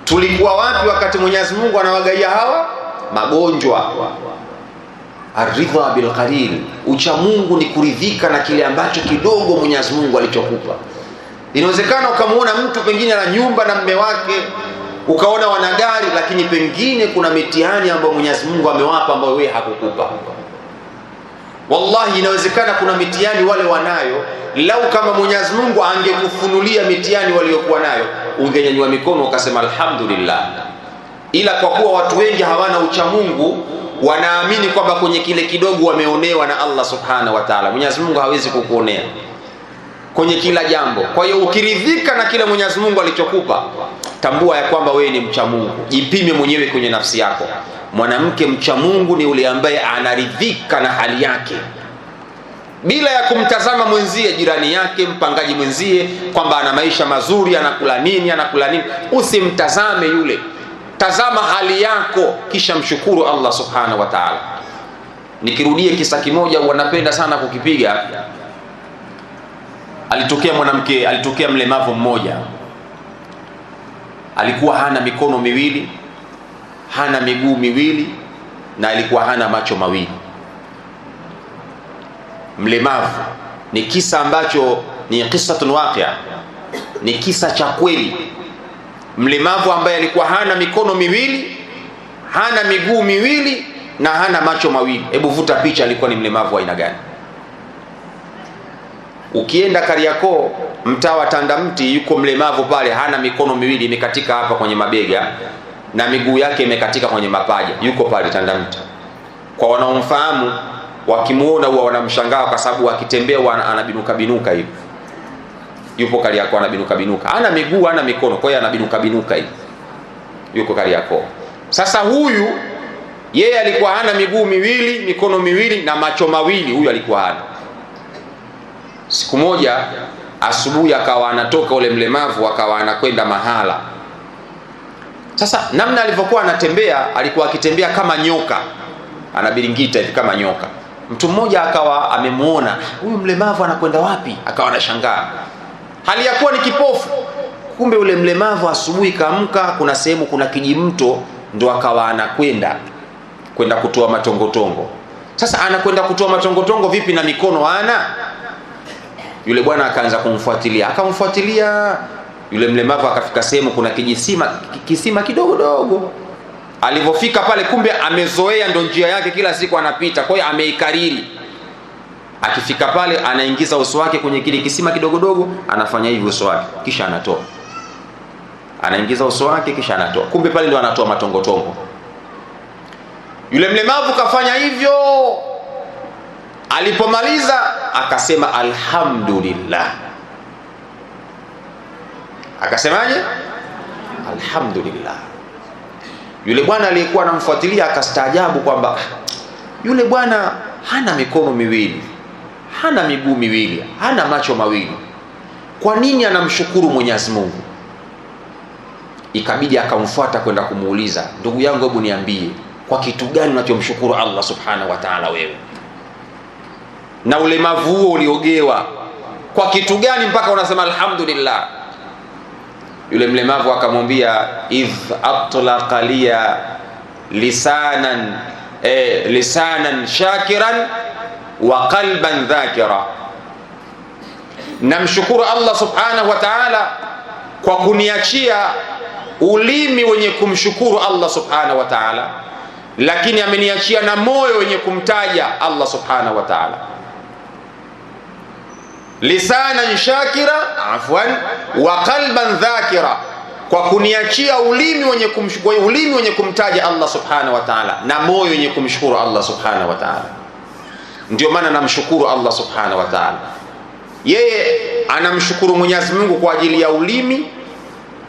Tulikuwa wapi wakati Mwenyezi Mungu anawagaia hawa magonjwa? Aridha bil qalil, ucha Mungu ni kuridhika na kile ambacho kidogo Mwenyezi Mungu alichokupa. Inawezekana ukamuona mtu pengine ana nyumba na mume wake, ukaona wana gari, lakini pengine kuna mitihani ambayo Mwenyezi Mungu amewapa ambayo wewe hakukupa. Wallahi inawezekana kuna mitihani wale wanayo, lau kama Mwenyezi Mungu angekufunulia mitihani waliokuwa nayo, ungenyanyua mikono ukasema alhamdulillah. Ila kwa kuwa watu wengi hawana ucha Mungu, wanaamini kwamba kwenye kile kidogo wameonewa na Allah subhanahu wa ta'ala. Mwenyezi Mungu hawezi kukuonea kwenye kila jambo. Kwa hiyo ukiridhika na kile Mwenyezi Mungu alichokupa, tambua ya kwamba wewe ni mcha Mungu. Jipime mwenyewe kwenye nafsi yako. Mwanamke mcha Mungu ni yule ambaye anaridhika na hali yake, bila ya kumtazama mwenzie, jirani yake, mpangaji mwenzie, kwamba ana maisha mazuri, anakula nini. Usimtazame yule, tazama hali yako, kisha mshukuru Allah subhanahu wa ta'ala. Nikirudie kisa kimoja wanapenda sana kukipiga. Alitokea mlemavu mmoja, alikuwa hana mikono miwili, hana miguu miwili, na alikuwa hana macho mawili. Mlemavu. Ni kisa ambacho ni qissatun waqia, ni kisa cha kweli. Mlemavu ambaye alikuwa hana mikono miwili, hana miguu miwili, na hana macho mawili. Hebu vuta picha, alikuwa ni mlemavu wa aina gani? Ukienda Kariakoo, mtaa wa Tandamti, yuko mlemavu pale, hana mikono miwili, imekatika hapa kwenye mabega na miguu yake imekatika kwenye mapaja, yuko pale Tandamti. Kwa wanaomfahamu, wakimuona huwa wanamshangaa kwa sababu akitembea anabinuka hivi. Yupo Kariakoo anabinuka. Hana miguu, hana mikono, kwa hiyo anabinuka hivi. Yuko Kariakoo. Sasa huyu yeye alikuwa hana miguu miwili, mikono miwili na macho mawili, huyu alikuwa hana. Siku moja asubuhi akawa anatoka ule mlemavu, akawa anakwenda mahala. Sasa namna alivyokuwa anatembea, alikuwa akitembea kama nyoka, anabiringita hivi kama nyoka. Mtu mmoja akawa amemuona, huyu mlemavu anakwenda wapi? Akawa anashangaa, hali ya kuwa ni kipofu. Kumbe ule mlemavu asubuhi kaamka, kuna sehemu kuna kijimto, ndo akawa anakwenda kutoa matongotongo. Sasa anakwenda kutoa matongotongo vipi na mikono hana? Yule bwana akaanza akamfuatilia yule mlemavu, akafika sehemu kuna kisima kidogo dogo. Alipofika pale, kumbe amezoea, ndo njia yake kila siku anapita, kwa hiyo ameikariri. Akifika pale, anaingiza uso wake kwenye kile kisima kidogo dogo, anafanya hivi uso wake, kisha anatoa. Anaingiza uso wake, kisha anatoa. Kumbe pale ndo anatoa matongotongo. Yule mlemavu kafanya hivyo. Alipomaliza akasema alhamdulillah. Akasemaje? Alhamdulillah. Yule bwana aliyekuwa anamfuatilia akastaajabu kwamba yule bwana hana mikono miwili, hana miguu miwili, hana macho mawili, kwa nini anamshukuru Mwenyezi Mungu? Ikabidi akamfuata kwenda kumuuliza, ndugu yangu, hebu niambie, kwa kitu gani unachomshukuru Allah subhanahu wa ta'ala wewe? Na ulemavu huo uliogewa, kwa kitu gani mpaka unasema alhamdulillah? Yule mlemavu akamwambia, idh atlaqa liya lisanan shakiran wa qalban dhakira. Namshukuru Allah subhanahu wa ta'ala kwa kuniachia ulimi wenye kumshukuru Allah subhanahu wa ta'ala, lakini ameniachia na moyo wenye kumtaja Allah subhanahu wa ta'ala. Lisanan shakira wa qalban dhakira, kwa kuniachia ulimi wenye kumtaja Allah subhanahu wa ta'ala na moyo wenye kumshukuru Allah subhanahu wa ta'ala. Ndio maana namshukuru Allah subhanahu wa ta'ala. Yeye anamshukuru Mwenyezi Mungu kwa ajili ya ulimi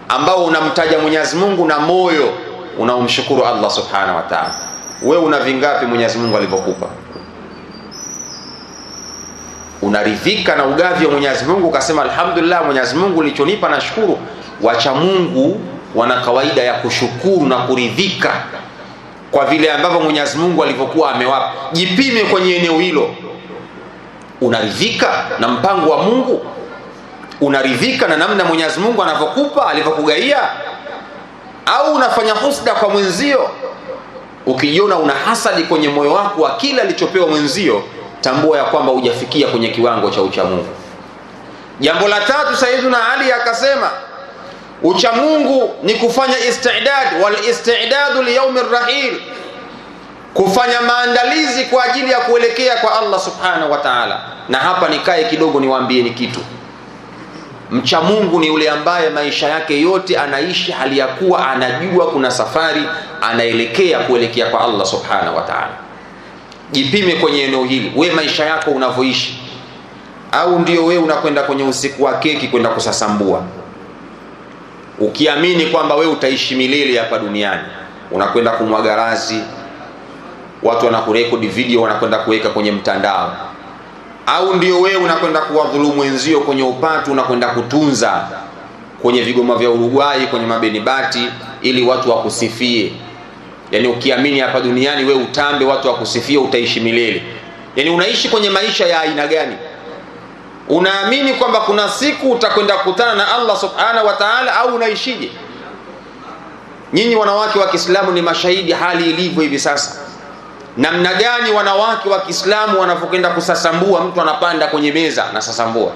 ambao unamtaja Mwenyezi Mungu na moyo unaomshukuru Allah subhanahu wa ta'ala. Wewe una vingapi Mwenyezi Mungu alivyokupa? Unaridhika na ugavi wa Mwenyezi Mungu ukasema alhamdulillah, Mwenyezi Mungu ulichonipa nashukuru? Wacha Mungu wana kawaida ya kushukuru na kuridhika kwa vile ambavyo Mwenyezi Mungu alivyokuwa amewapa. Jipime kwenye eneo hilo. Unaridhika na mpango wa Mungu? Unaridhika na namna Mwenyezi Mungu anavyokupa, alivyokugaia? au unafanya husda kwa mwenzio. Ukijiona una hasadi kwenye moyo wako wa kila alichopewa mwenzio, tambua ya kwamba hujafikia kwenye kiwango cha uchamungu. Jambo la tatu, Sayyiduna Ali akasema uchamungu ni kufanya istidad, wal istidadu li yaumir rahil, kufanya maandalizi kwa ajili ya kuelekea kwa Allah subhanahu wa ta'ala. Na hapa nikae kidogo niwaambie ni kitu. Mcha Mungu ni yule ambaye maisha yake yote anaishi hali ya kuwa anajua kuna safari anaelekea kuelekea kwa Allah subhanahu wa ta'ala. Jipime kwenye eneo hili, we maisha yako unavyoishi, au ndio we unakwenda kwenye usiku wa keki kwenda kusasambua ukiamini kwamba we utaishi milele hapa duniani, unakwenda kumwaga razi, watu wanakurekodi video wanakwenda kuweka kwenye mtandao, au ndio wewe unakwenda kuwadhulumu wenzio kwenye upatu, unakwenda kutunza kwenye vigoma vya Uruguay, kwenye mabenibati ili watu wakusifie. Yani ukiamini hapa duniani we utambe watu wakusifie utaishi milele, yani unaishi kwenye maisha ya aina gani? Unaamini kwamba kuna siku utakwenda kukutana na Allah subhanahu wa ta'ala, au unaishije? Nyinyi wanawake wa Kiislamu ni mashahidi hali ilivyo hivi sasa. Namna gani wanawake wa Kiislamu wanapokwenda kusasambua, mtu anapanda kwenye meza na sasambua.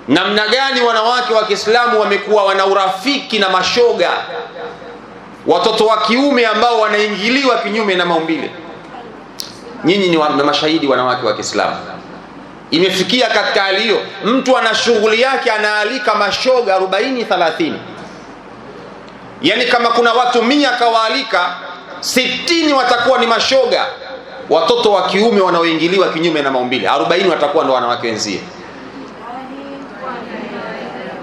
Namna gani wanawake wa Kiislamu wamekuwa wana urafiki na mashoga, watoto wa kiume ambao wanaingiliwa kinyume na maumbile. Nyinyi ni mashahidi wanawake wa Kiislamu. Imefikia katika hali hiyo, mtu ana shughuli yake anaalika mashoga 40-30. Yani kama kuna watu 100 kawaalika, 60 watakuwa ni mashoga, watoto wa kiume wanaoingiliwa kinyume na maumbile. 40 watakuwa ndo wanawake wenzie.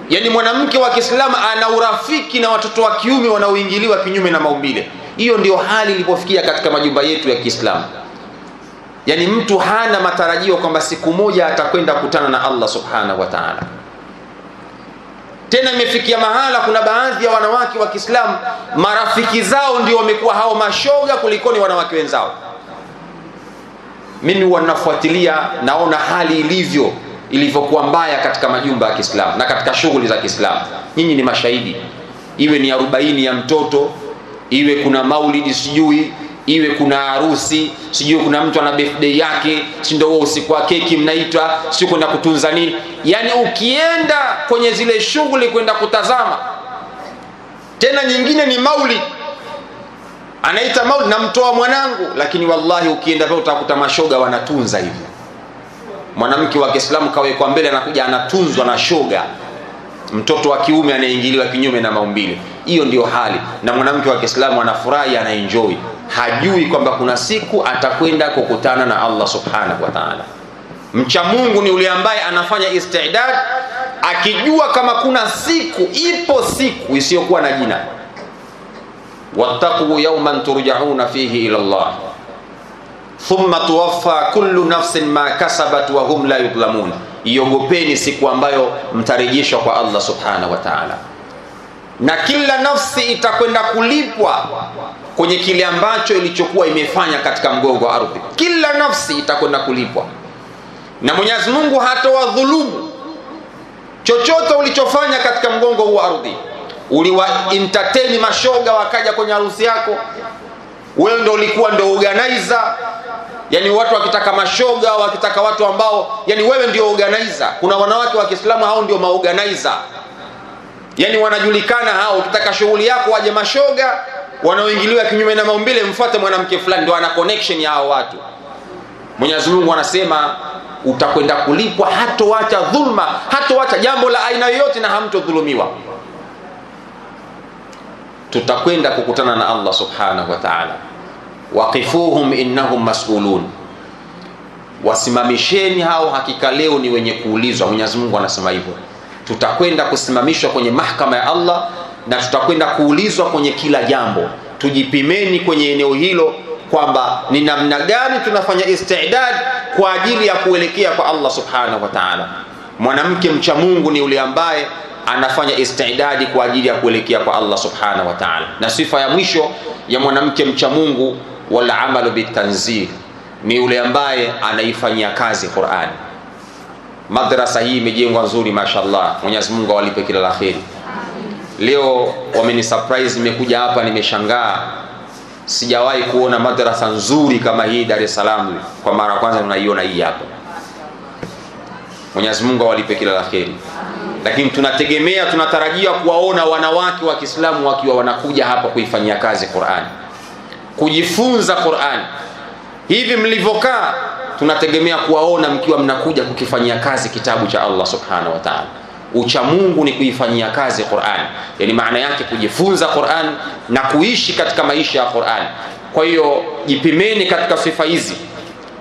Yani mwanamke wa Kiislamu ana urafiki na watoto wa kiume wanaoingiliwa kinyume na maumbile. Hiyo ndio hali ilipofikia katika majumba yetu ya Kiislamu. Yani mtu hana matarajio kwamba siku moja atakwenda kukutana na Allah subhanahu wa ta'ala. Tena imefikia mahala kuna baadhi ya wanawake wa Kiislamu marafiki zao ndio wamekuwa hao mashoga kulikoni wanawake wenzao. Mimi wanafuatilia, naona hali ilivyokuwa mbaya katika majumba ya Kiislamu na katika shughuli za Kiislamu. Nyinyi ni mashahidi. Iwe ni 40 ya mtoto, iwe kuna maulidi, sijui iwe kuna harusi, sijui kuna mtu ana birthday yake, si ndio usiku wa keki mnaitwa, sio kwenda kutunza nini. Yani ukienda kwenye zile shughuli kwenda kutazama, tena nyingine ni maulid, anaita maulid na mtoa mwanangu, lakini wallahi ukienda pale utakuta mashoga wanatunza hivyo. Mwanamke wa Kiislamu kawekwa mbele, anakuja anatunzwa na shoga, mtoto wa kiume anaingiliwa kinyume na maumbile. Hiyo ndio hali, na mwanamke wa Kiislamu anafurahi, anaenjoy, hajui kwamba kuna siku atakwenda kukutana na Allah subhanahu wa ta'ala. Mcha Mungu ni yule ambaye anafanya istidad akijua kama kuna siku, ipo siku isiyokuwa na jina. Wattaqu yawman turja'una fihi ila Allah thumma tuwaffa kullu nafsin ma kasabat wa hum la yudhlamun. Iogopeni siku ambayo mtarejeshwa kwa Allah subhanahu wa ta'ala, na kila nafsi itakwenda kulipwa kwenye kile ambacho ilichokuwa imefanya katika mgongo wa ardhi. Kila nafsi itakwenda kulipwa, na Mwenyezi Mungu hatawadhulumu chochote ulichofanya katika mgongo wa ardhi. Uliwa entertain mashoga wakaja kwenye harusi yako, wewe ndio ulikuwa ndio organizer. Yani watu wakitaka mashoga, wakitaka watu ambao, yani wewe ndio organizer. Kuna wanawake wa Kiislamu hao ndio maorganizer, yani wanajulikana hao. Ukitaka shughuli yako waje mashoga wanaoingiliwa kinyume na maumbile, mfuate mwanamke fulani, ndio ana connection ya hao watu. Mwenyezi Mungu anasema utakwenda kulipwa, hatoacha dhulma, hatoacha jambo la aina yoyote, na hamtodhulumiwa. Tutakwenda kukutana na Allah subhanahu wa ta'ala. Waqifuhum innahum mas'ulun, wasimamisheni hao, hakika leo ni wenye kuulizwa. Mwenyezi Mungu anasema hivyo. Tutakwenda kusimamishwa kwenye mahakama ya Allah na tutakwenda kuulizwa kwenye kila jambo. Tujipimeni kwenye eneo hilo kwamba ni namna gani tunafanya istidad kwa ajili ya kuelekea kwa Allah subhanahu wa ta'ala. Mwanamke mcha Mungu ni yule ambaye anafanya istidadi kwa ajili ya kuelekea kwa Allah subhanahu wa ta'ala. Na sifa ya mwisho ya mwanamke mcha Mungu, wal amalu bitanzil, ni yule ambaye anaifanyia kazi Qur'an. Madrasa hii imejengwa nzuri, mashallah. Mwenyezi Mungu awalipe kila la kheri. Leo wameni surprise, nimekuja hapa nimeshangaa. Sijawahi kuona madrasa nzuri kama hii Dar es Salaam. Kwa mara kwanza tunaiona hii hapa. Mwenyezi Mungu awalipe kila la kheri. Lakini tunatarajia kuwaona wanawake wa Kiislamu wakiwa wanakuja hapa kuifanyia kazi Qur'an, kujifunza Qur'an. Hivi mlivyokaa tunategemea kuwaona mkiwa mnakuja kukifanyia kazi kitabu cha Allah subhanahu wa ta'ala. Ucha Mungu ni kuifanyia kazi Qur'an, yani maana yake kujifunza Qur'an na kuishi katika maisha ya Qur'an. Kwa hiyo jipimeni katika sifa hizi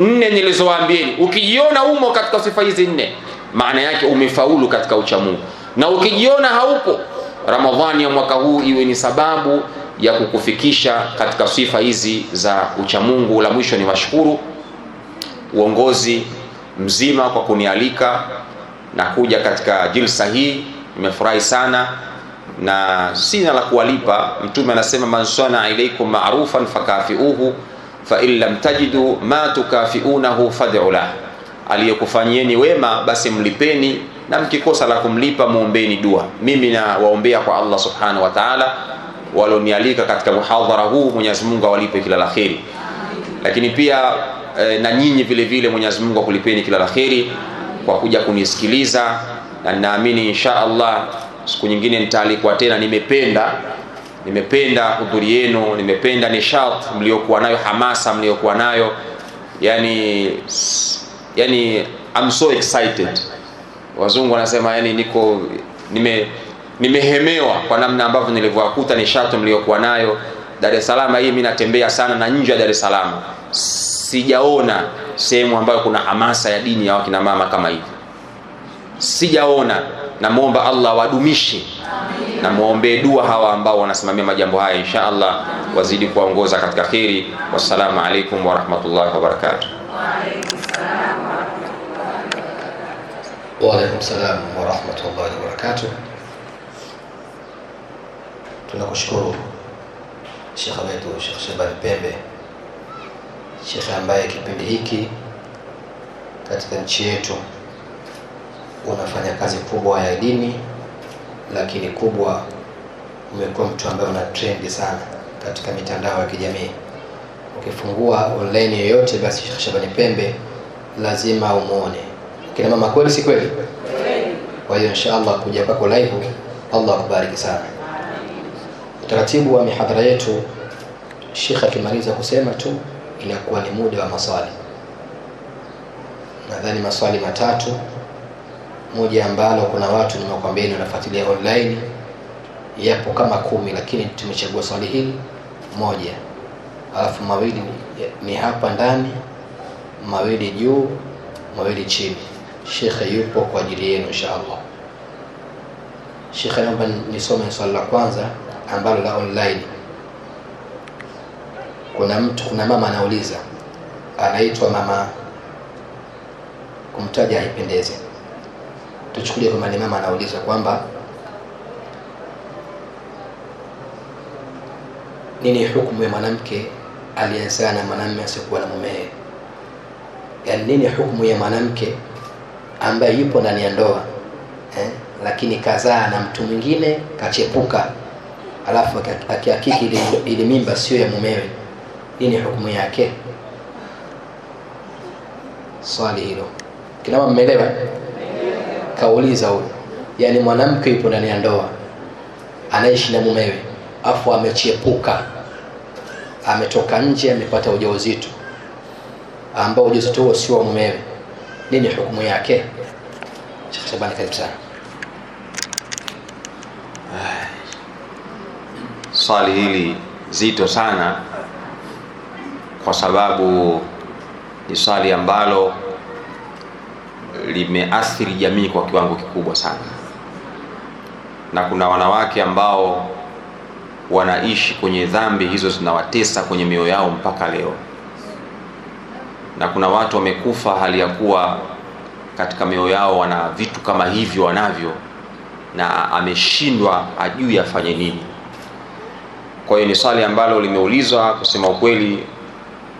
4 nilizowaambieni. Ukijiona umo katika sifa hizi 4, maana yake umefaulu katika ucha Mungu. Na ukijiona haupo, Ramadhani ya mwaka huu iwe ni sababu ya kukufikisha katika sifa hizi za ucha Mungu. La mwisho ni washukuru uongozi mzima kwa kunialika na kuja katika jilsa hii. Nimefurahi sana na sina la kuwalipa. Mtume anasema man sana ilaykum ma'rufan fakafiuhu fa in lam tajidu ma tukafiunahu fad'u lah. Aliyekufanyieni wema basi mlipeni, na mkikosa la kumlipa muombeeni dua. Mimi na waombea kwa Allah subhanahu wa ta'ala walonialika katika muhadhara huu, Mwenyezi Mungu awalipe kila la kheri. Lakini pia na nyinyi vile vile Mwenyezi Mungu akulipeni kila la kheri kwa kuja kunisikiliza, na naamini insha Allah siku nyingine nitaalikwa tena. Nimependa hudhuri yenu, nimependa nishat mliokuwa nayo, hamasa mliokuwa nayo. Yani I'm so excited. Wazungu wanasema yani nimehemewa kwa namna ambavyo nilivyokuta nishat mliokuwa nayo. Dar es Salaam hii mimi natembea sana, na nje ya Dar es Salaam sijaona sehemu ambayo kuna hamasa ya dini ya wakina mama kama hivi. Sijaona. Namuomba Allah wadumishe. Na muombe dua hawa ambao wanasimamia majambo haya, insha Allah wazidi kuongoza katika kheri. Wassalamu alaikum wa rahmatullahi wa barakatuh. Wa alaikum salam wa rahmatullahi wa barakatuh. Tunakushukuru Sheikh wetu Sheikh Shabani Pembe, Sheikh ambaye kipindi hiki katika nchi yetu unafanya kazi kubwa ya dini, lakini kubwa umekuwa mtu ambaye una trendi sana katika mitandao ya kijamii. Ukifungua online yoyote, basi Sheikh Shabani Pembe lazima umuone. Kina mama, kweli si kweli? Kwa hiyo inshallah kuja kwako live, Allah akubariki sana. Utaratibu wa mihadhara yetu, Sheikh akimaliza kusema tu inakuwa ni muda wa maswali. Nadhani maswali matatu, moja ambalo kuna watu nimekwambia wanafuatilia online yapo kama 10, lakini tumechagua swali hili moja, alafu mawili ni hapa ndani, mawili juu, mawili chini. Sheikh yupo kwa ajili yenu inshallah. Sheikh, naomba nisome swali la kwanza ambalo la online. Kuna mama anauliza, anaitwa mama, kumtaja haipendezi, tuchukulie kama ni mama anauliza kwamba nini hukumu ya mwanamke aliyezaa na mwanamume asiyekuwa na mumewe. Yaani nini hukumu ya mwanamke ambaye yupo ndani ya ndoa lakini kazaa na mtu mwingine kachepuka, alafu akihakiki ile mimba sio ya mumewe, nini hukumu yake? Swali hilo kina mama mmeelewa? Kauliza huyo, yani mwanamke yupo ndani ya ndoa anaishi na mumewe, afu amechepuka, ametoka nje, amepata ujauzito ambao ujauzito huo sio wa mumewe, nini hukumu yake? Sheikh Shabani, karibu sana. Swali hili zito sana, kwa sababu ni swali ambalo limeathiri jamii kwa kiwango kikubwa sana, na kuna wanawake ambao wanaishi kwenye dhambi hizo, zinawatesa kwenye mioyo yao mpaka leo, na kuna watu wamekufa hali ya kuwa katika mioyo yao wana vitu kama hivyo wanavyo, na ameshindwa ajui afanye nini. Kwa hiyo ni swali ambalo limeulizwa, kusema ukweli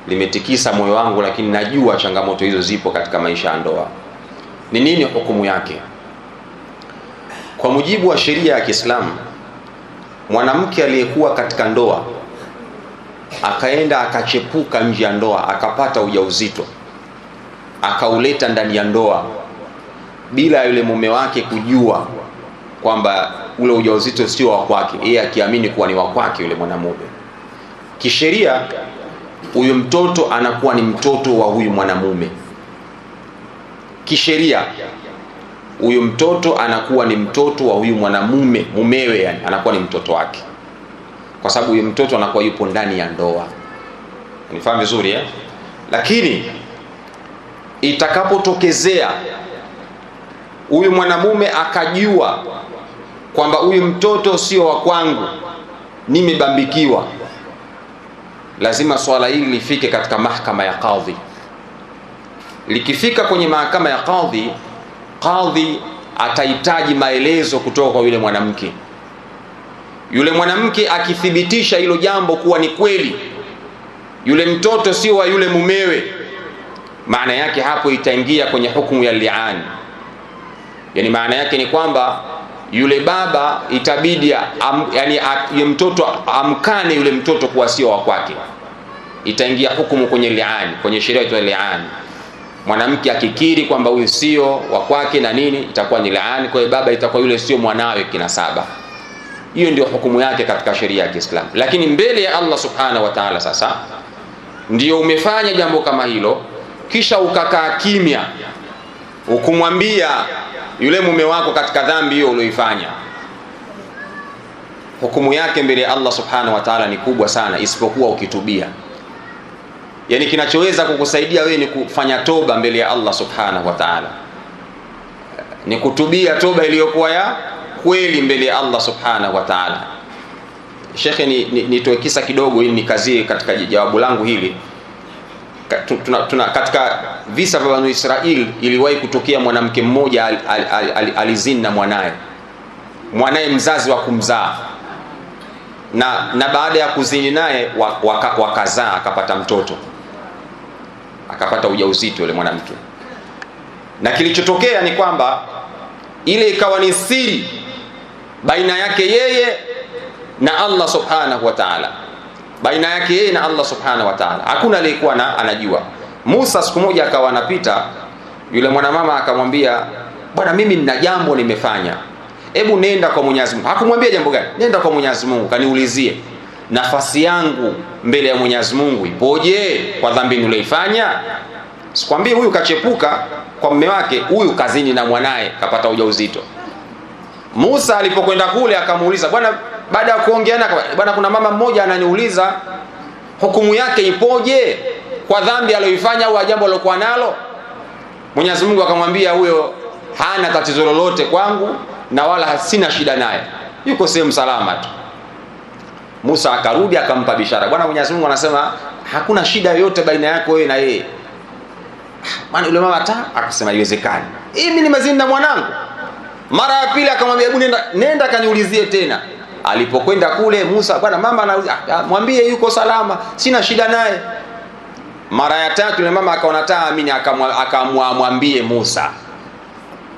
limetikisa moyo wangu, lakini najua changamoto hizo zipo katika maisha ya ndoa. Ni nini hukumu yake? Kwa mujibu wa sheria ya Kiislamu, mwanamke aliyekuwa katika ndoa akaenda akachepuka nje ya ndoa, akapata ujauzito, akauleta ndani ya ndoa bila yule mume wake kujua kwamba ule ujauzito sio wa kwake, yeye akiamini kuwa ni wa kwake yule mwanamume, kisheria huyu mtoto anakuwa ni mtoto wa huyu mwanamume. Kisheria huyu mtoto anakuwa ni mtoto wa huyu mwanamume, mumewe, yani anakuwa ni mtoto wake, kwa sababu huyu mtoto anakuwa yupo ndani ya ndoa. Unifahamu vizuri eh? Lakini itakapotokezea huyu mwanamume akajua kwamba huyu mtoto sio wa kwangu, nimebambikiwa, lazima swala hili lifike katika mahakama ya kadhi. Likifika kwenye mahakama ya kadhi, kadhi atahitaji maelezo kutoka kwa yule mwanamke. Yule mwanamke akithibitisha hilo jambo kuwa ni kweli, yule mtoto sio wa yule mumewe, maana yake hapo itaingia kwenye hukumu ya li'an. Yani maana yake ni kwamba yule baba itabidi yule mtoto amkane yule mtoto kuwa sio wa kwake. Itaingia hukumu kwenye li'an, kwenye sheria ya li'an. Mwanamke akikiri kwamba huyu sio wa kwake na nini, itakuwa ni li'an. Kwa hiyo baba itakuwa yule sio mwanawe kinasaba. Hiyo ndio hukumu yake katika sheria ya Kiislamu. Lakini mbele ya Allah subhanahu wa ta'ala, sasa ndio umefanya jambo kama hilo, kisha ukakaa kimya, ukumwambia yule mume wako katika dhambi hiyo ulioifanya, hukumu yake mbele ya Allah subhanahu wa ta'ala ni kubwa sana, isipokuwa ukitubia. Yani kinachoweza kukusaidia wewe ni kufanya toba mbele ya Allah subhanahu wa ta'ala, ni kutubia toba iliyokuwa ya kweli mbele ya Allah subhanahu wa ta'ala. Shekhe, nitoe kisa kidogo ili nikazie katika jawabu langu hili. Katika visa vya Banu Israil iliwahi kutokea mwanamke mmoja alizini na mwanaye mzazi wa kumzaa, na baada ya kuzini naye wakazaa, akapata mtoto, akapata ujauzito yule mwanamke. Na kilichotokea ni kwamba ile ikawa ni siri baina yake yeye na Allah subhanahu wa ta'ala, baina yake yeye na Allah subhanahu wa ta'ala, hakuna aliyekuwa anajua. Musa siku moja akawa anapita, yule mwanamama akamwambia, bwana, mimi nina jambo nimefanya, hebu nenda kwa Mwenyezi Mungu. Hakumwambia jambo gani, nenda kwa Mwenyezi Mungu kaniulizie nafasi yangu mbele ya Mwenyezi Mungu ipoje kwa dhambi niliyoifanya. Sikwambie huyu kachepuka kwa mume wake, huyu kazini na mwanae kapata ujauzito. Musa alipokwenda kule akamuuliza, bwana, baada ya kuongeana, bwana, kuna mama mmoja ananiuliza hukumu yake ipoje kwa dhambi aliyoifanya au jambo alilokuwa nalo. Mwenyezi Mungu akamwambia, huyo hana tatizo lolote kwangu na wala sina shida naye, yuko sehemu salama tu. Musa akarudi akampa bishara, bwana, Mwenyezi Mungu anasema hakuna shida yoyote baina yako wewe na yeye. Maana yule mama akasema haiwezekani, mimi nimezini na mwanangu. Mara ya pili akamwambia, hebu nenda kaniulizie tena. Alipokwenda kule Musa, bwana, mama anauliza, mwambie yuko salama, sina shida naye. Mara ya tatu yule mama akaona taamini, akamwambie Musa,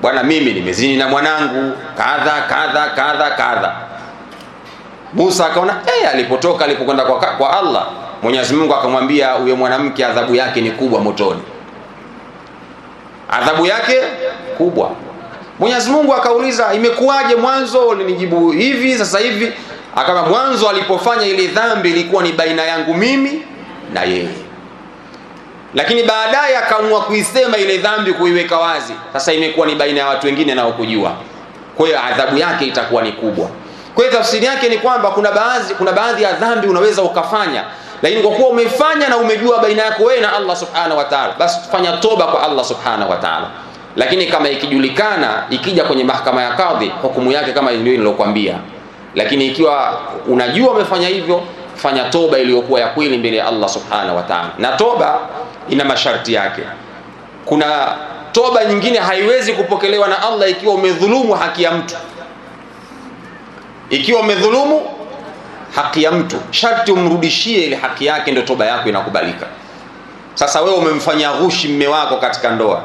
bwana, mimi nimezini na mwanangu kadha kadha kadha kadha. Musa akaona alipokwenda kwa Allah, Mwenyezi Mungu akamwambia, huyo mwanamke adhabu yake ni kubwa motoni, adhabu yake kubwa. Mwenyezi Mungu akauliza, imekuwaje mwanzo ulinijibu hivi, sasa hivi? Akama, mwanzo alipofanya ile dhambi ilikuwa ni baina yangu mimi na yeye, lakini baadaye akaamua kuisema ile dhambi, kuiweka wazi, sasa imekuwa ni baina ya watu wengine nao kujua. Kwa hiyo adhabu yake itakuwa ni kubwa. Kwa hiyo tafsiri yake ni kwamba kuna baadhi ya dhambi unaweza ukafanya, lakini kwa kuwa umefanya na umejua baina yako wewe na Allah subhanahu wa ta'ala, basi fanya toba kwa Allah subhanahu wa ta'ala. Lakini kama ikijulikana, ikija kwenye mahakama ya kadhi, hukumu yake kama ndio nilokuambia. Lakini ikiwa unajua umefanya hivyo, fanya toba iliyokuwa ya kweli mbele ya Allah subhanahu wa ta'ala. Na toba ina masharti yake. Kuna toba nyingine haiwezi kupokelewa na Allah ikiwa umedhulumu haki ya mtu. Ikiwa umedhulumu haki ya mtu, sharti umrudishie ile haki yake, ndio toba yako inakubalika. Sasa wewe umemfanyia ghushi mume wako katika ndoa,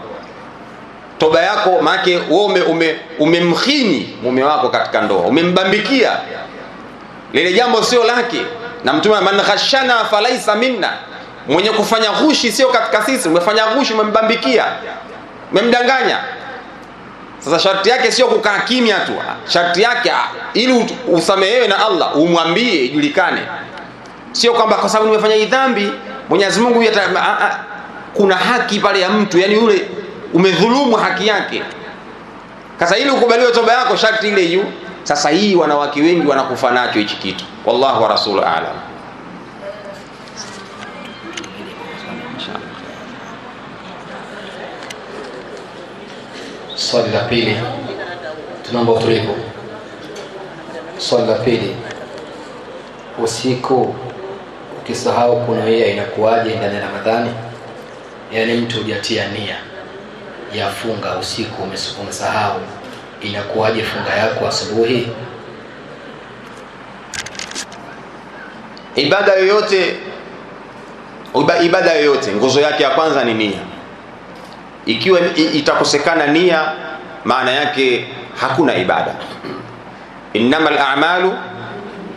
toba yako maana wewe umemkhini mume wako katika ndoa, umembambikia, lile jambo sio lake. Na Mtume, man khashana falaisa minna, mwenye kufanya ghushi sio katika sisi. Umefanya ghushi, umembambikia, umemdanganya. Sasa sharti yake sio kukaa kimya tu, sharti yake ili usamehewe na Allah umwambie, ijulikane. Sio kwamba kwa sababu nimefanya hii dhambi Mwenyezi Mungu kuna haki pale ya mtu, yani yule umedhulumu haki yake. Sasa ili ukubaliwe toba yako, sharti ile hiyo. Sasa hii wanawake wengi wanakufa nacho hichi kitu. Wallahu wa rasuluhu a'lam. Swali la pili, tunaomba utulivu. Swali la pili, usiku ukisahau kunuia inakuwaje ndani ya Ramadhani? Yaani mtu hujatia nia ya funga usiku, umesahau, inakuwaje funga yako asubuhi? Ibada yoyote nguzo yake ya kwanza ni nia. Ikiwa itakosekana nia, maana yake hakuna ibada. Innamal a'malu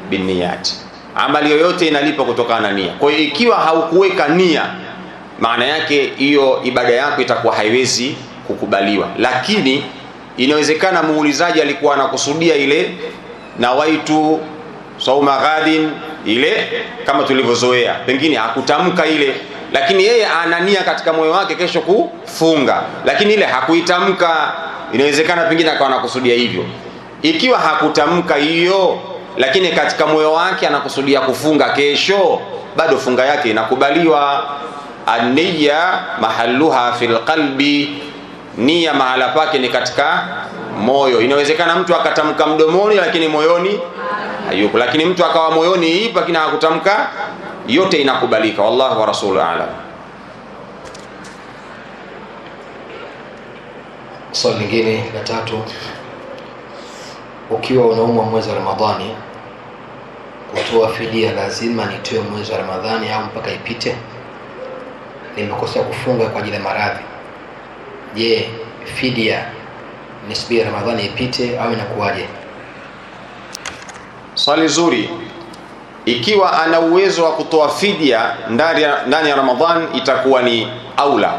binniyat, amali yoyote inalipa kutokana na nia. Kwa hiyo ikiwa haukuweka nia, maana yake hiyo ibada yako itakuwa haiwezi kukubaliwa. Lakini inawezekana muulizaji alikuwa anakusudia ile nawaitu sauma ghadin, ile kama tulivyozoea, pengine hakutamka ile, lakini yeye ana nia katika moyo wake kesho kufunga, lakini ile hakuitamka. Inawezekana pengine akawa anakusudia hivyo. Ikiwa hakutamka hiyo, lakini katika moyo wake anakusudia kufunga kesho, bado funga yake inakubaliwa. An-niyya mahalluha fil qalbi, nia mahala pake ni katika moyo. Inawezekana mtu akatamka mdomoni lakini moyoni hayupo, lakini mtu akawa moyoni ipo lakini hakutamka, yote inakubalika. Wallahu wa rasuluhu a'lam. Swali lingine la tatu, ukiwa unaumwa mwezi wa Ramadhani, kutoa fidia lazima nitoe mwezi wa Ramadhani au mpaka ipite? Nimekosa kufunga kwa ajili ya maradhi, je, fidia nisubiri Ramadhani ipite au inakuwaje? Swali zuri. Ikiwa ana uwezo wa kutoa fidia ndani ya Ramadhani, itakuwa ni aula,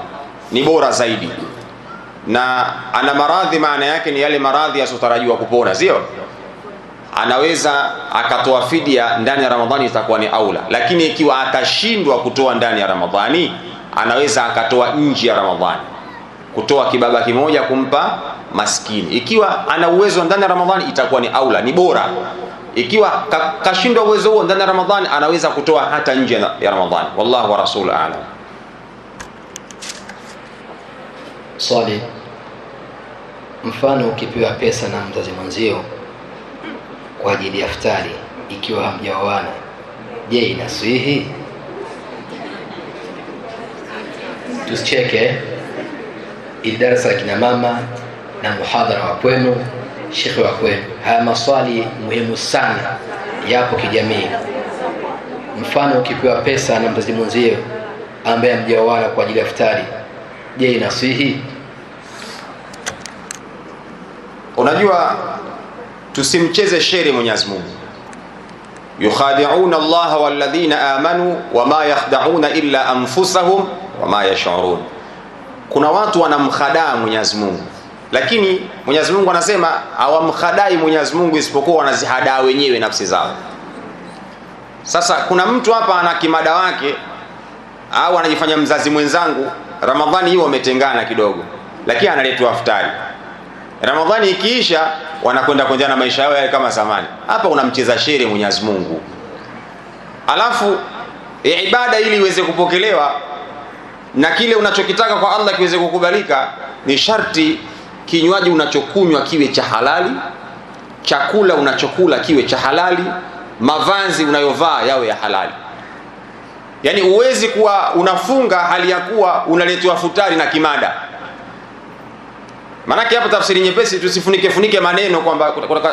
ni bora zaidi. Na ana maradhi, maana yake ni yale maradhi yasiyotarajiwa kupona, sio? Anaweza akatoa fidia ndani ya Ramadhani, itakuwa ni aula. Lakini ikiwa atashindwa kutoa ndani ya Ramadhani, anaweza akatoa nje ya Ramadhani, kutoa kibaba kimoja kumpa maskini. Ikiwa ana uwezo ndani ya Ramadhani, itakuwa ni aula, ni bora. Ikiwa kashindwa uwezo huo ndani ya Ramadhani, anaweza kutoa hata nje ya Ramadhani. Wallahu wa rasuluhu a'lam. Swali, mfano ukipewa pesa na mzazi mwenzio kwa ajili ya iftari ikiwa hamjaoana, je, inaswihi? Tusicheke, ili darasa la kina mama na muhadhara wa kwenu, shekhe wa kwenu. Haya maswali muhimu sana, yapo kijamii. Mfano ukipewa pesa na mzazi mwenzio ambaye hamjaoana kwa ajili ya iftari, je, inaswihi? Unajua, tusimcheze shere Mwenyezi Mungu. Yukhadi'una Allah walladhina amanu wama yakhda'una illa anfusahum wama yash'urun. Kuna watu wanamkhadaa Mwenyezi Mungu, lakini Mwenyezi Mungu anasema hawamkhadai Mwenyezi Mungu isipokuwa wanazihadaa wenyewe nafsi zao. Sasa kuna mtu hapa ana kimada wake, au anajifanya mzazi mwenzangu. Ramadhani hiyo wametengana kidogo, lakini analetwa iftari. Ramadhani ikiisha, wanakwenda kuendelea na maisha yao yale kama zamani. Hapa unamcheza shere Mwenyezi Mungu. Alafu ibada ili iweze kupokelewa na kile unachokitaka kwa Allah kiweze kukubalika, ni sharti kinywaji unachokunywa kiwe cha halali, chakula unachokula kiwe cha halali, mavazi unayovaa yawe ya halali. Yaani uwezi kuwa unafunga hali ya kuwa unaletewa futari na kimada. Manake hapa tafsiri nyepesi, tusifunike maneno kwamba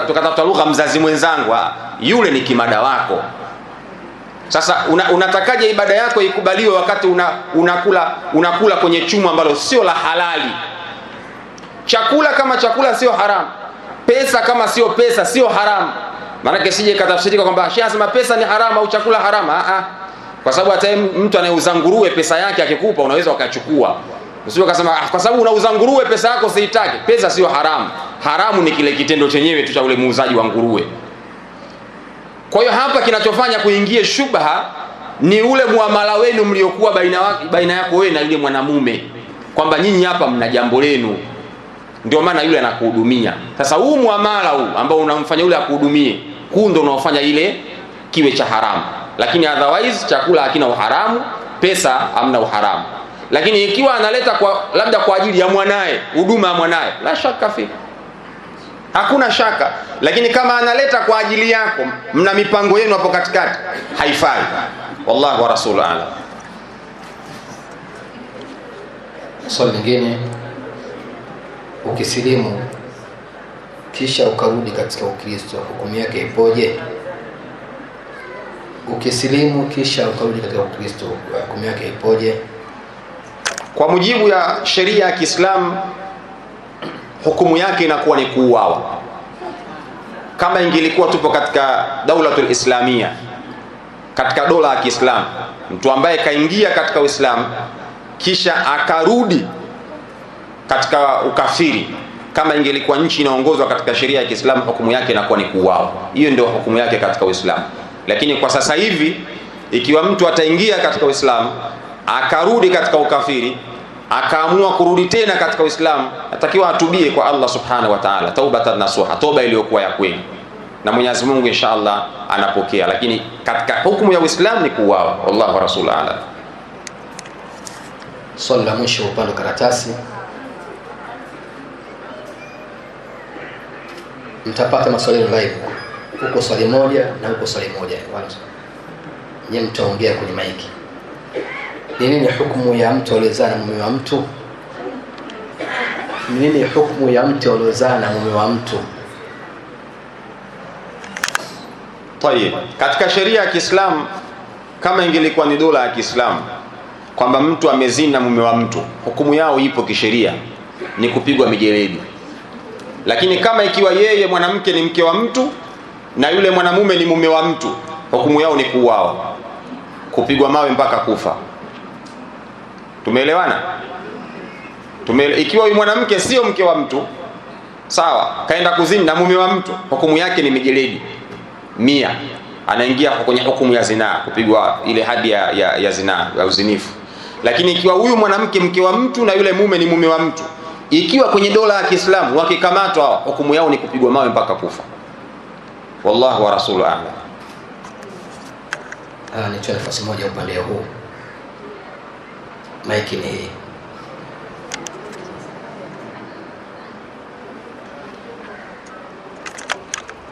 tukatafuta lugha mzazi mwenzangu, yule ni kimada wako. Sasa unatakaje ibada yako ikubaliwe wakati unakula kwenye chumu ambalo sio la halali? Chakula kama chakula sio haram, pesa kama sio pesa sio haram, Maana sije katafsirika kwamba Sheikh anasema pesa ni haramu au chakula haramu. Kwa sababu hata mtu anayeuza nguruwe pesa yake akikupa unaweza ukachukua. Usije ukasema kwa sababu unauza nguruwe pesa yako siitaki. Pesa sio haramu. Haramu ni kile kitendo chenyewe tu cha ule muuzaji wa nguruwe. Kwa hiyo hapa kinachofanya kuingie shubha ni ule muamala wenu mliokuwa baina yako wewe na yule mwanamume, kwamba nyinyi hapa mna jambo lenu, ndio maana yule anakuhudumia. Sasa huu muamala huu ambao unamfanya yule akuhudumie, huu ndio unaofanya ile kiwe cha haramu. Lakini otherwise chakula hakina uharamu, pesa hamna uharamu. Lakini ikiwa analeta labda kwa ajili ya mwanae, huduma ya mwanae, la shaka fi, hakuna shaka. Lakini kama analeta kwa ajili yako, mna mipango yenu hapo katikati, haifai. Wallahu wa rasuluhu a'lam. Swali lingine, ukisilimu kisha ukarudi katika Ukristo, hukumu yake ipoje? Ukisilimu kisha ukarudi katika Ukristo, hukumu yake ipoje? Kwa mujibu ya sheria ya Kiislamu, hukumu yake inakuwa ni kuuawa. Kama ingelikuwa tupo katika daulatul islamia, katika dola ya Kiislamu, mtu ambaye kaingia katika Uislamu kisha akarudi katika ukafiri, kama ingelikuwa nchi inaongozwa katika sheria ya Kiislamu, hukumu yake inakuwa ni kuuawa. Hiyo ndio hukumu yake katika Uislamu. Lakini kwa sasa hivi ikiwa mtu ataingia katika Uislamu akarudi katika ukafiri, akaamua kurudi tena katika Uislamu, atakiwa atubie kwa Allah subhanahu wa ta'ala, taubatan nasuha, toba iliyokuwa ya kweli, na Mwenyezi Mungu inshallah anapokea. Lakini katika hukumu ya Uislamu ni kuuawa. Wallahu wa rasuluhu a'lam. Swali la mwisho upande wa karatasi, mtapata maswali live, huko swali moja na huko swali moja. Kwanza nyinyi mtaongea kwenye maiki. Ni nini hukumu ya mtu aliyezaa na mume wa mtu? Ni nini hukumu ya mtu aliyezaa na mume wa mtu? Tayeb, katika sheria ya Kiislamu, kama ingelikuwa ni dola ya Kiislamu kwamba mtu amezini na mume wa mtu, hukumu yao ipo kisheria, ni kupigwa mijeledi. Lakini kama ikiwa yeye mwanamke ni mke wa mtu na yule mwanamume ni mume wa mtu, hukumu yao ni kuuawa, kupigwa mawe mpaka kufa. Tumeelewana? Ikiwa huyu mwanamke sio mke wa mtu, sawa, kaenda kuzini na mume wa mtu, hukumu yake ni mijeledi 100, anaingia kwenye hukumu ya zinaa, kupigwa ile hadi ya zinaa, ya uzinifu. Lakini ikiwa huyu mwanamke mke wa mtu na yule mume ni mume wa mtu, ikiwa kwenye dola ya Kiislamu wakikamatwa, hukumu yao ni kupigwa mawe mpaka kufa. Wallahu wa rasuluhu a'lam. Nichukue nafasi moja upande huu. Maiki ni hii.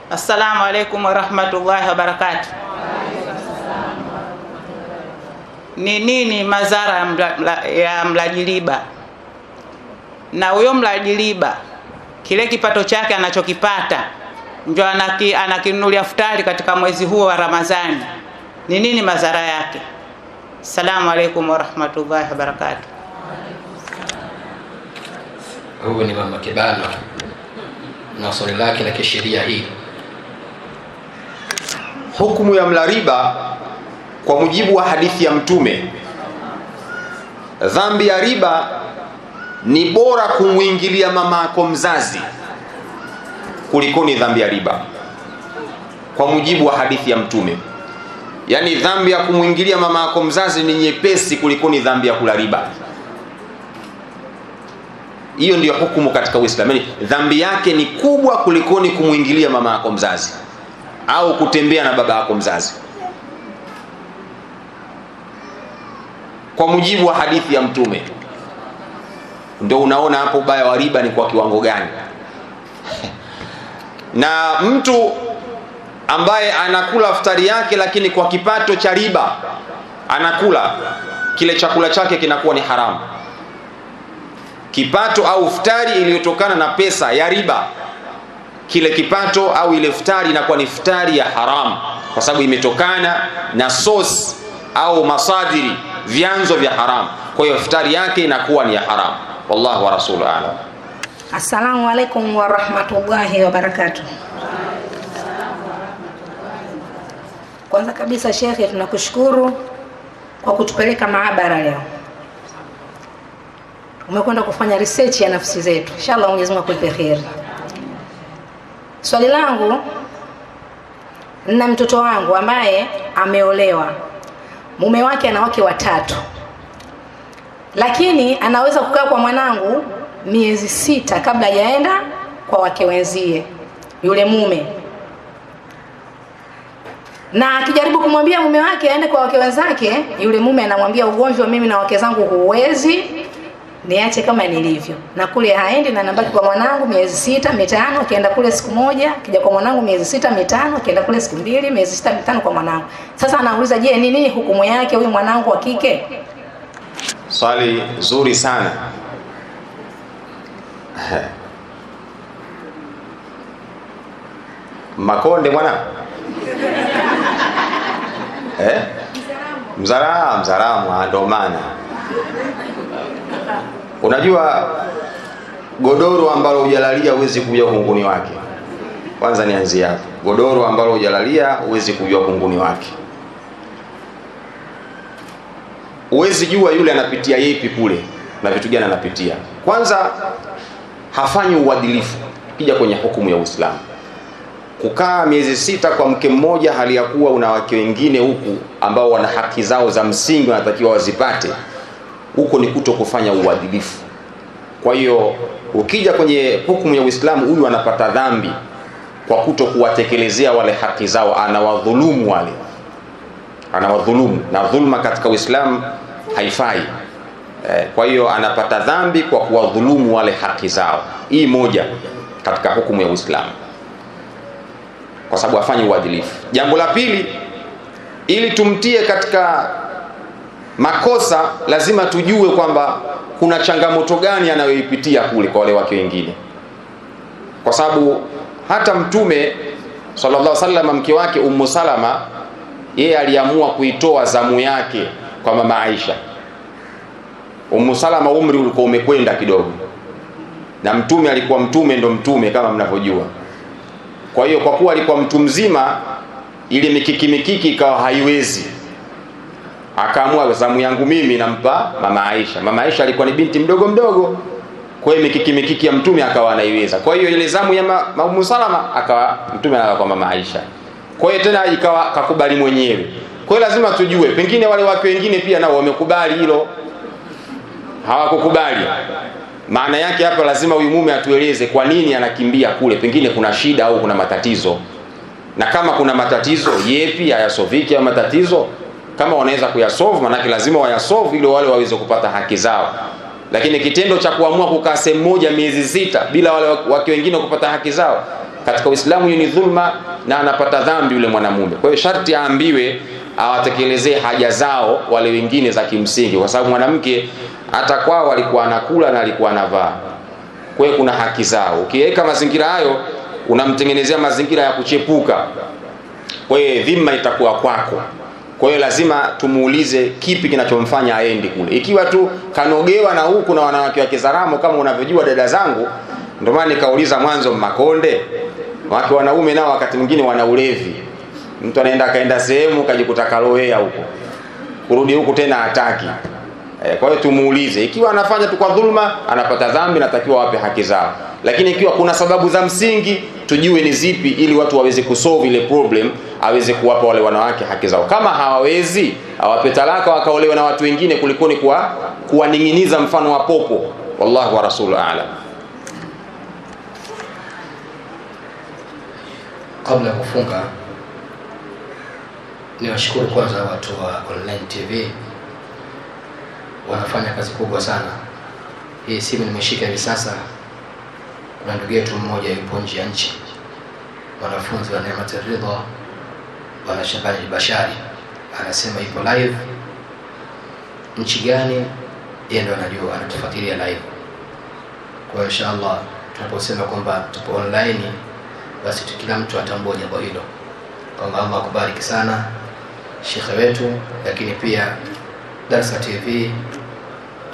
Assalamu alaikum wa rahmatullahi wa barakatuh. Ni nini madhara ya mlaji riba? Na huyo mlaji riba kile kipato chake anachokipata ndio anakinunulia futari katika mwezi huo wa Ramadhani, ni nini madhara yake? Assalamu alaikum wa rahmatullahi wa barakatuh. Huyu ni mama Kibano na swali lake la kisheria hii. Hukumu ya mla riba kwa mujibu wa hadithi ya Mtume, dhambi ya riba ni bora kumwingilia mama yako mzazi kuliko ni dhambi ya riba, kwa mujibu wa hadithi ya Mtume. Yani dhambi ya kumwingilia mama yako mzazi ni nyepesi kuliko ni dhambi ya kula riba. Hiyo ndiyo hukumu katika Uislamu. Yani dhambi yake ni kubwa kuliko ni kumwingilia mama yako mzazi au kutembea na baba yako mzazi, kwa mujibu wa hadithi ya Mtume. Ndio unaona hapo ubaya wa riba ni kwa kiwango gani. Na mtu ambaye anakula futari yake lakini kwa kipato cha riba anakula, kile chakula chake kinakuwa ni haramu. Kipato au futari iliyotokana na pesa ya riba, kile kipato au ile futari inakuwa ni futari ya haramu, kwa sababu imetokana na source au masadiri, vyanzo vya haramu. Kwa hiyo futari yake inakuwa ni ya haramu. Wallahu wa rasuluhu a'lam. Assalamu alaikum wa rahmatullahi wa barakatuh. Kwanza kabisa Shekhe, tunakushukuru kwa kutupeleka maabara leo. Umekwenda kufanya research ya nafsi zetu. Inshallah Mwenyezi Mungu akupe kheri. Swali langu, nina mtoto wangu ambaye ameolewa. Mume wake ana wake 3. Lakini anaweza kukaa kwa mwanangu miezi 6 kabla hajaenda kwa wake wenzie yule mume. Na akijaribu kumwambia mume wake aende kwa wake wenzake, yule mume anamwambia ugonjwa mimi na wake zangu huwezi, niache kama nilivyo. Na kule haendi na nabaki kwa mwanangu miezi 6, 5, akienda kule siku moja, akija kwa mwanangu miezi 6, 5, akienda kule siku 2, miezi 6, 5 kwa mwanangu. Sasa anauliza, je, ni nini hukumu yake huyu mwanangu wa kike? Swali zuri sana. Makonde bwana. Mzaramu ndo maana. Unajua godoro ambalo hujalalia huwezi kujua kunguni wake. Kwanza nianzie hapo. Godoro ambalo hujalalia huwezi kujua kunguni wake. Huwezi jua yule anapitia yepi kule na vitu gani anapitia. Kwanza hafanyi uadilifu kija kwenye hukumu ya Uislamu. Kukaa miezi 6 kwa mke mmoja hali ya kuwa una wake wengine huku ambao wana haki zao za msingi wanatakiwa wazipate, huko ni kuto kufanya uadilifu. Kwa hiyo ukija kwenye hukumu ya Uislamu, huyu anapata dhambi kwa kuto kuwatekelezea wale haki zao, anawadhulumu wale, anawadhulumu, na dhulma katika Uislamu haifai. Kwa hiyo anapata dhambi kwa kuwadhulumu wale haki zao. Hii moja katika hukumu ya Uislamu, kwa sababu afanye uadilifu. Jambo la pili, ili tumtie katika makosa lazima tujue kwamba kuna changamoto gani anayoipitia kule kwa wale wake wengine, kwa sababu hata Mtume sallallahu alaihi wasallam mke wake Ummu Salama yeye aliamua kuitoa zamu yake kwa mama Aisha. Ummu Salama umri ulikuwa umekwenda kidogo, na Mtume alikuwa ndo mtume kama mnavyojua. Kwa hiyo kwa kuwa alikuwa mtu mzima, ile mikiki ikawa haiwezi, akaamua zamu yangu mimi nampa mama Aisha. Mama Aisha alikuwa ni binti mdogo, kwa hiyo mikiki ya Mtume akawa anaiweza. Kwa hiyo ile zamu ya Ummu Salama akawa Mtume anaka kwa mama Aisha. Kwa hiyo tena ikawa kakubali mwenyewe. Kwa hiyo lazima tujue, pengine wale wake wengine pia nao wamekubali hilo, hawakukubali. Maana yake hapa lazima huyu mume atueleze kwa nini anakimbia kule, pengine kuna shida au kuna matatizo. Na kama kuna matatizo, yepi hayasoviki ya matatizo? Kama wanaweza kuyasolve, maana lazima wayasolve ili wale waweze kupata haki zao. Lakini kitendo cha kuamua kukaa sehemu moja miezi 6 bila wale wake wengine kupata haki zao, katika Uislamu hiyo ni dhulma na anapata dhambi yule mwanamume. Kwa hiyo sharti aambiwe awatekelezee haja zao wale wengine za kimsingi, kwa sababu mwanamke hata kwao alikuwa anakula na alikuwa anavaa. Kwa hiyo kuna haki zao. Ukiweka mazingira hayo, unamtengenezea mazingira ya kuchepuka. Kwa hiyo dhima itakuwa kwako. Kwa hiyo lazima tumuulize kipi kinachomfanya aende kule. Ikiwa tu kanogewa na huku na wanawake wa Kizaramo kama unavyojua dada zangu, ndio maana nikauliza mwanzo Makonde, wake wanaume nao wakati mwingine wana ulevi. Mtu akaenda sehemu kajikuta kaloea huko, kurudi huku tena hataki. Kwa hiyo tumuulize, ikiwa anafanya tu kwa dhulma anapata dhambi, natakiwa wape haki zao. Lakini ikiwa kuna sababu za msingi, tujue ni zipi ili watu waweze kusolve ile problem, aweze kuwapa wale wanawake haki zao. Kama hawawezi, awape talaka wakaolewa na watu wengine, kulikoni kuwaning'iniza mfano wa popo. Wallahu wa rasulu a'lam. Kabla kufunga, niwashukuru kwanza watu wa Online TV, wanafanya kazi kubwa sana. Hii simu nimeshika hivi sasa, kuna ndugu yetu mmoja yupo nje ya nchi, wanafunzi wa Neema Ridha, Bwana Shabani Bashari, anasema ipo live. Nchi gani? Yeye ndio anajua, anatufuatilia live. Kwa inshallah tunaposema kwamba tupo online, basi kila mtu atambue jambo hilo. Kwa Allah akubariki sana shekhe wetu, lakini pia Darsa TV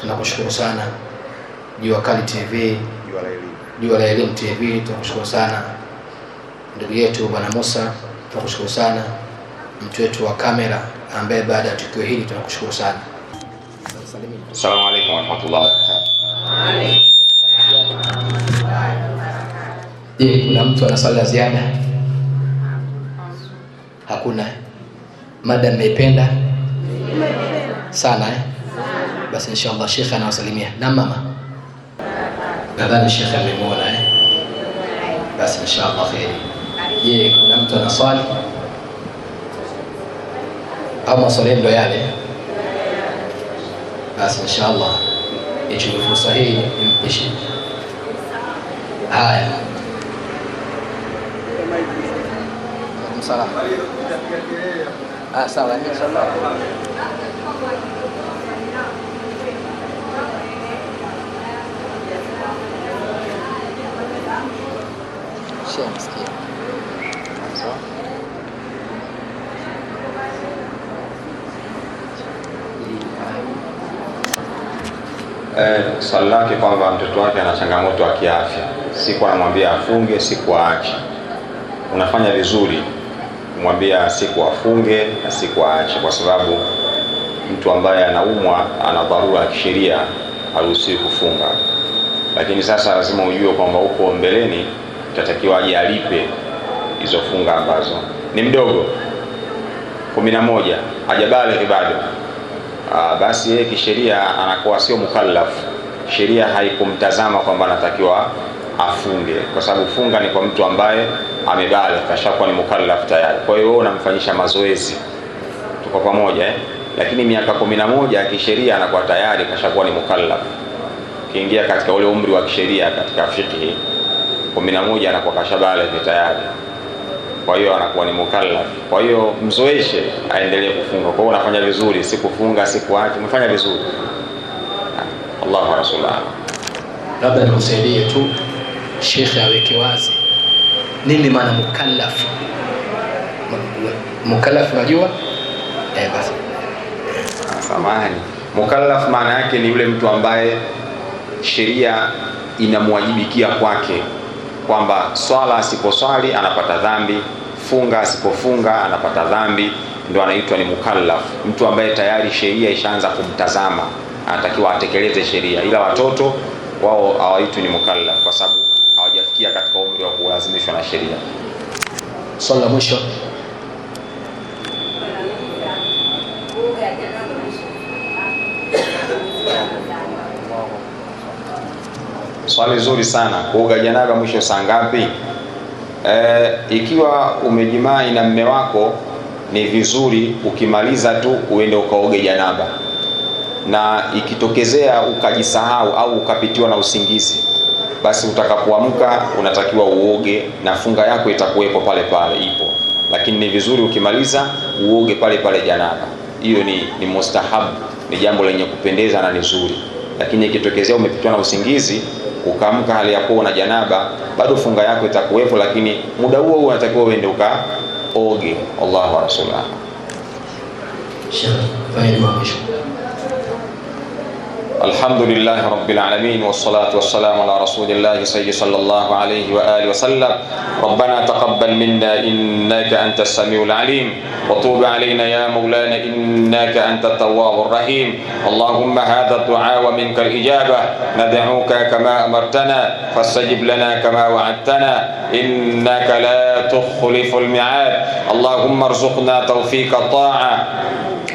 tunakushukuru sana, Jua Kali TV, Jua la Elimu TV tunakushukuru sana, ndugu yetu Bwana Musa tunakushukuru sana, mtu wetu wa kamera ambaye baada ya tukio hili tunakushukuru sana. Assalamu alaykum wa rahmatullahi wa barakatuh. Je, kuna mtu ana swali la ziada? Hakuna. Mada mmeipenda sana basi inshallah Sheikh anawasalimia. Na mama nadhani Sheikh amemuona basi inshallah khair. Je, kuna mtu ana swali au maswali ndo yale? Basi inshallah ichukue fursa hii nimpishe. Haya, sawa sawa inshallah. Swali lake kwamba mtoto wake ana changamoto ya kiafya, siku anamwambia afunge, siku aache. Unafanya vizuri kumwambia siku afunge na siku aache, kwa sababu mtu ambaye anaumwa ana dharura ya kisheria haruhusiwi kufunga. Lakini sasa lazima ujue kwamba huko mbeleni utatakiwa aje alipe hizo funga ambazo ni mdogo 11 hajabaligh bado. Basi yeye kisheria anakuwa sio mukallaf. Sheria haikumtazama kwamba anatakiwa afunge, kwa sababu funga ni kwa mtu ambaye amebaligh, kashakuwa ni mukallaf tayari. Kwa hiyo wewe unamfanyisha mazoezi, tuko pamoja Lakini miaka 11 kisheria anakuwa tayari kashakuwa ni mukallaf. Kiingia katika ule umri wa kisheria katika fiqh 11 anakuwa kashabaligh tayari. Kwa hiyo anakuwa ni mukallaf. Kwa hiyo mzoeshe aendelee kufunga. Kwa hiyo unafanya vizuri, sikufunga sikuacha, umefanya vizuri. Allahu wa Rasulullah. Labda nikusaidie tu Sheikh aweke wazi nini maana mukallaf. Mukallaf unajua? Basi. Samahani. Mukallaf maana yake ni yule mtu ambaye sheria inamwajibikia kwake kwamba swala asiposwali anapata dhambi, funga asipofunga anapata dhambi, ndio anaitwa ni mukallaf. Mtu ambaye tayari sheria ishaanza kumtazama, anatakiwa atekeleze sheria. Ila watoto wao hawaitwi ni mukallaf kwa sababu hawajafikia katika umri wa kulazimishwa na sheria. Swali la mwisho. Swali zuri sana. Kuoga janaba mwisho saa ngapi? Ikiwa umejimai na mme wako ni vizuri ukimaliza tu uende ukaoge janaba, na ikitokezea ukajisahau au ukapitiwa na usingizi, basi utakapoamka unatakiwa uoge na funga yako itakuwepo pale pale ipo, lakini ni vizuri ukimaliza uoge pale pale janaba. Hiyo ni mustahab, ni jambo lenye kupendeza na ni zuri. Lakini ikitokezea umepitiwa na usingizi ukaamka hali ya kuwa na janaba, bado funga yako itakuwepo, lakini muda huo unatakiwa uende ukaoge. Allahu wa Rasulullah. Alhamdulillah rabbil alamin wassalatu wassalamu ala rasulillah sayyidi sallallahu alayhi wa alihi wa sallam. Rabbana taqabbal minna innaka antas samiul alim wa tub alayna ya maulana innaka antat tawwabur rahim. Allahumma hadha ad-du'a wa minka al-ijabah nad'uka kama amartana fastajib lana kama wa'adtana innaka la tukhliful mi'ad. Allahumma arzuqna tawfiq at-ta'a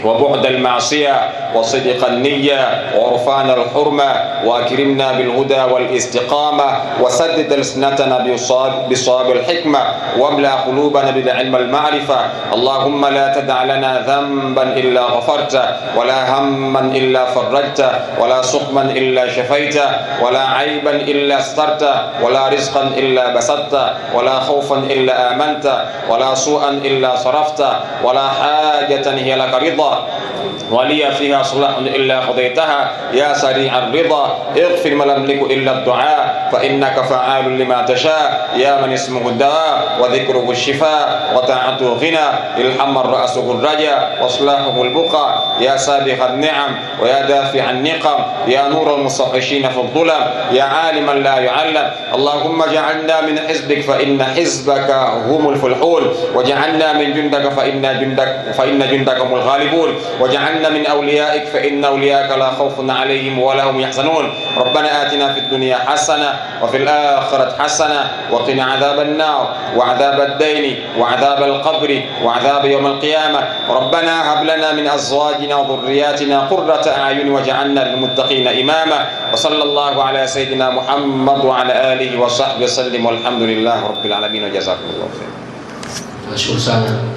وبعد المعصية وصدق النية ورفعنا الحرمة وأكرمنا بالهدى والاستقامة وسدد ألسنتنا بصواب الحكمة واملأ قلوبنا بالعلم المعرفة. اللهم لا تدع لنا ذنبا إلا غفرته ولا هما إلا فرجته ولا سقما إلا شفيته ولا عيبا إلا سترته ولا رزقا إلا بسطته ولا خوفا إلا آمنته ولا سوءا إلا صرفته ولا حاجة هي لك رضا ولي فيها صلاح إلا قضيتها يا سريع الرضا. اغفر ما لم يملك إلا الدعاء فإنك فعال لما تشاء يا من اسمه الدواء وذكره الشفاء وطاعته غنى، إلحم رأسه الرجا واصلاحه البقى، يا سابق النعم ويا دافع النقم، يا نور المصحشين في الظلم، يا عالما لا يعلم. اللهم اجعلنا من حزبك فإن حزبك هم الفلحون، وجعلنا من جندك فإن جندك هم الغالبون، وجعلنا من أوليائك فإن أولياءك لا خوف عليهم ولا هم يحزنون. ربنا آتنا في الدنيا حسنة وفي الآخرة حسنة وقنا عذاب النار وعذاب الدين وعذاب القبر وعذاب يوم القيامة. ربنا هب لنا من أزواجنا وذرياتنا قرة أعين واجعلنا للمتقين إماما. وصلى الله على سيدنا محمد وعلى آله وصحبه وسلم والحمد لله رب العالمين وجزاكم الله خير. Nashukuru sana.